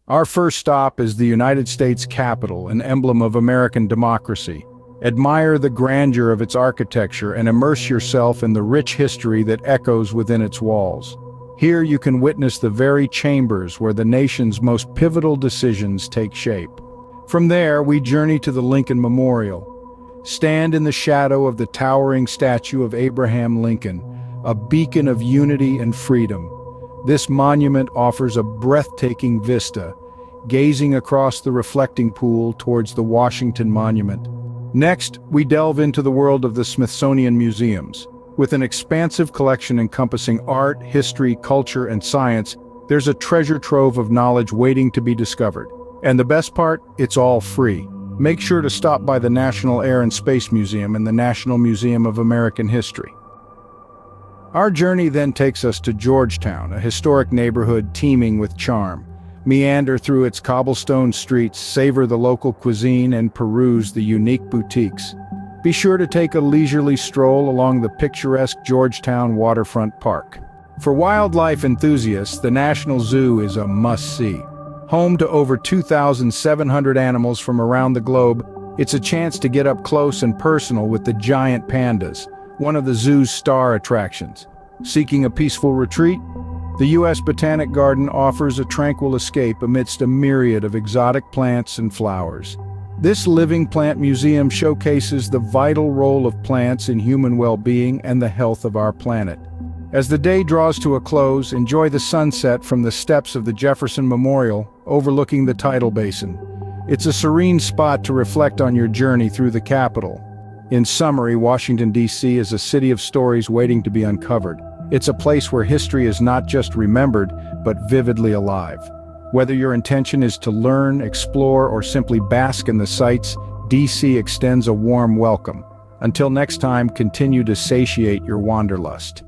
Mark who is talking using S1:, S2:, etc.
S1: Our first stop is the United States Capitol, an emblem of American democracy. Admire the grandeur of its architecture and immerse yourself in the rich history that echoes within its walls. Here you can witness the very chambers where the nation's most pivotal decisions take shape. From there, we journey to the Lincoln Memorial. Stand in the shadow of the towering statue of Abraham Lincoln, a beacon of unity and freedom. This monument offers a breathtaking vista, gazing across the reflecting pool towards the Washington Monument. Next, we delve into the world of the Smithsonian Museums. With an expansive collection encompassing art, history, culture, and science, there's a treasure trove of knowledge waiting to be discovered. And the best part? It's all free. Make sure to stop by the National Air and Space Museum and the National Museum of American History. Our journey then takes us to Georgetown, a historic neighborhood teeming with charm. Meander through its cobblestone streets, savor the local cuisine, and peruse the unique boutiques. Be sure to take a leisurely stroll along the picturesque Georgetown waterfront park. For wildlife enthusiasts, the National Zoo is a must-see. Home to over 2,700 animals from around the globe, it's a chance to get up close and personal with the giant pandas, one of the zoo's star attractions. Seeking a peaceful retreat? The U.S. Botanic Garden offers a tranquil escape amidst a myriad of exotic plants and flowers. This living plant museum showcases the vital role of plants in human well-being and the health of our planet. As the day draws to a close, enjoy the sunset from the steps of the Jefferson Memorial overlooking the tidal basin. It's a serene spot to reflect on your journey through the Capitol. In summary, Washington, D.C. is a city of stories waiting to be uncovered. It's a place where history is not just remembered, but vividly alive. Whether your intention is to learn, explore, or simply bask in the sights, D.C. extends a warm welcome. Until next time, continue to satiate your wanderlust.